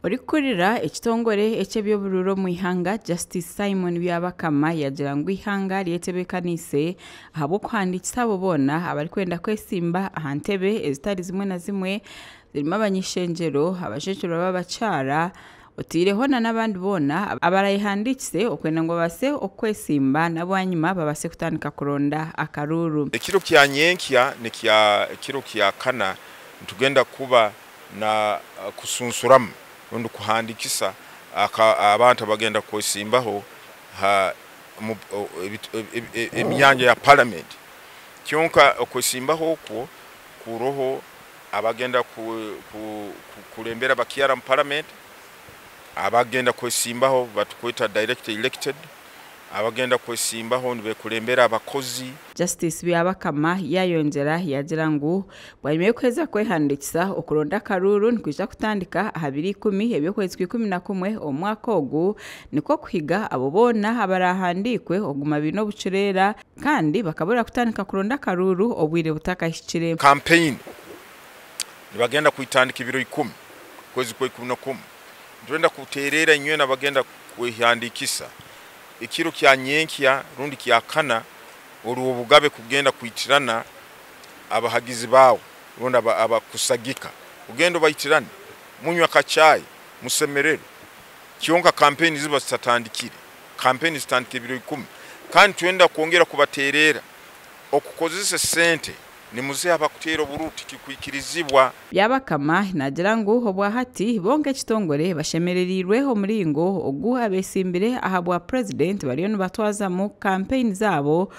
Orikurira ekitongore eky'ebyobururo mu ihanga Justice Simon Byabakama yagira ngu ihanga lyetebekanise ahabo kuhandikisa abo bona abari kwenda kwesimba aha ntebe ezitari zimwe na zimwe zirimo abanyishenjero abashekero b'abacara otireho n'abandi bona abarayihandikise okwenda ngo base okwesimba nabwanyuma babase kutandika kuronda akaruru. Ekiro kya nyenkya ne kiro kya kana ntugenda kuba na kusunsuramu rundu kuhandikisa abantu bagenda kwesimbaho emyanya ya parliament kyonka okwesimbaho okwo kuroho abagenda kulembera bakiara mu parliament abagenda kwesimbaho batukweta direct elected abagenda kwesimbaho nibe kulembera abakozi. Justice Byabakama yayongera yagira ngu bwanyuma kweza kwehandikisa okuronda karuru nkwija kutandika 2010 ebyokwezi 11 omwaka ogu niko kuhiga abo bona abarahandikwe oguma bino bucirera kandi bakabura kutandika kuronda karuru obwire butakahikire. Campaign nibagenda kuitandika 10 kwezi kwa 11 ndwenda kuterera inywe nabagenda kwehandikisa ikiro kya nyenkya rundi kya kana oruwo bugabe kugenda kuitirana abahagizi bawo ronda abakusagika ugendo bayitirana munywa kachayi musemerero kyonka campaign ziba zitandikire campaign zitandike 10 kandi twenda kuongera kubaterera okukozesa sente ni muze abakutero buruti kikwikirizibwa. Byabakama nagira ngu obwa hati bonke kitongore bashemererirwe omuringo oguha besimbire ahabwa president bariyo batwaza mu campaign zabo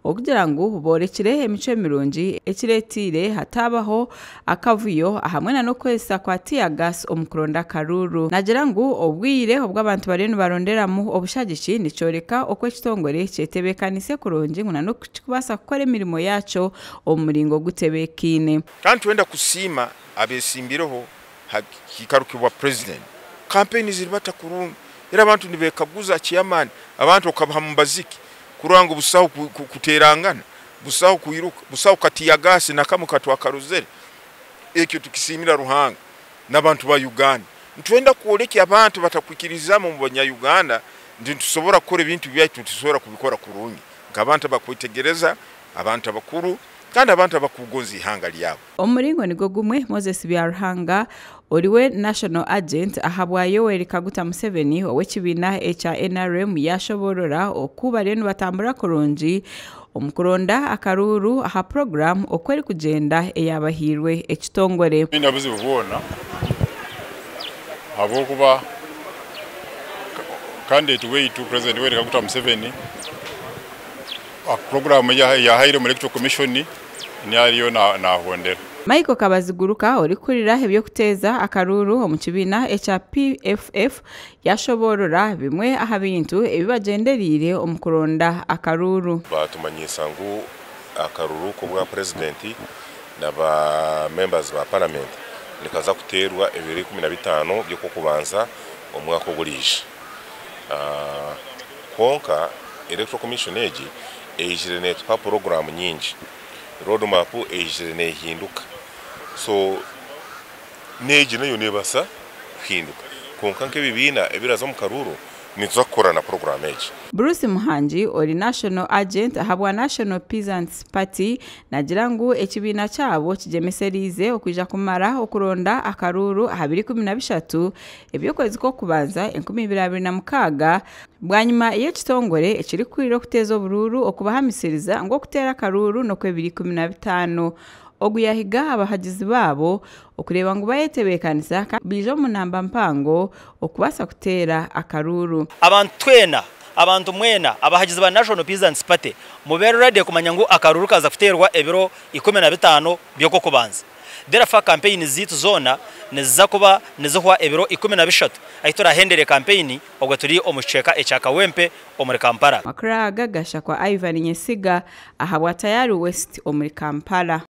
okugira ngo borekire emico mirungi ekiretire hatabaho akavuyo ahamwe no kwesa kwa tear gas omukuronda karuru. Nagira ngu obwire obw'abantu bariyo baronderamu obushagishi nicoreka okwekitongore cyetebekanise kurungi nguna no kubasa gukora emirimo yacho omuringo gutebekine. Kandi twenda kusima abesimbireho hakikarukibwa president campaign ziribata kurungi era abantu nibekaguza chairman abantu okabaha mbaziki kuranga busaho kuterangana busaho kuyiruka busaho katiya gasi nakamukatwa karuzere ekyo tukisimira ruhanga n'abantu ba Uganda ntwenda kuoleki abantu batakwikiriza mu banya Uganda ndi tusobora kore bintu byaitu tusobora kubikora kurungi ngabantu bakwitegereza abantu abakuru kandi abantu abakugonza ihanga lyabo. Omuringo nigo gumwe Moses Byarhanga oriwe national agent ahabwa Yoweri Kaguta Museveni owekibina echa NRM yashoborora okuba reno batambura kurungi omukuronda akaruru aha program okweri kugenda eyabahirwe ekitongore. Binabuzi bubona abo kuba candidate wetu president Yoweri Kaguta Museveni a program ya haire mu electoral commission ni ariyo na hondera. Michael Kabaziguruka orikurira hebyo kuteza akaruru omukibina echa PFF yashoborora bimwe aha bintu ebibagenderire omukuronda akaruru. Batumanyisa ngu akaruru ko bwa president naba members ba parliament nikaza kuterwa 2015 byo kubanza omwaka ogulije konka electoral commission egi ejirene twa program nyingi roadmap ejirene hinduka so neji nayo nebasa hinduka konka nke bibina ebiraza mu karuru nizakora na program egi. Bruce Muhanji ori national agent ahabwa National Peasants Party nagira ngu ekibina cyabo kigemeserize okwijja kumara okuronda akaruru 2013 ebyokwezi ko kubanza 2026 bwanyuma y'ekitongore ekiri kwiro kuteza obururu okubahamisiriza ngo kutera akaruru no kwe 2015 oguyahiga abahagizi babo okureba ngo bayetebekanisa bijo mu namba mpango okubasa kutera akaruru. Abantu mwena abahagizi ba National Peasants Party mubero radio kumanya ngo akaruru kaza kuterwa ebiro 15 byoko kubanza derafa campaign zitu zona nezakuba nezihwa ebiro 13 ahitora hendere campaign ogwa turi omucheka echaka wempe omuri Kampala. Makra gagasha kwa Ivan Nyesiga ahabwa tayari West omuri Kampala.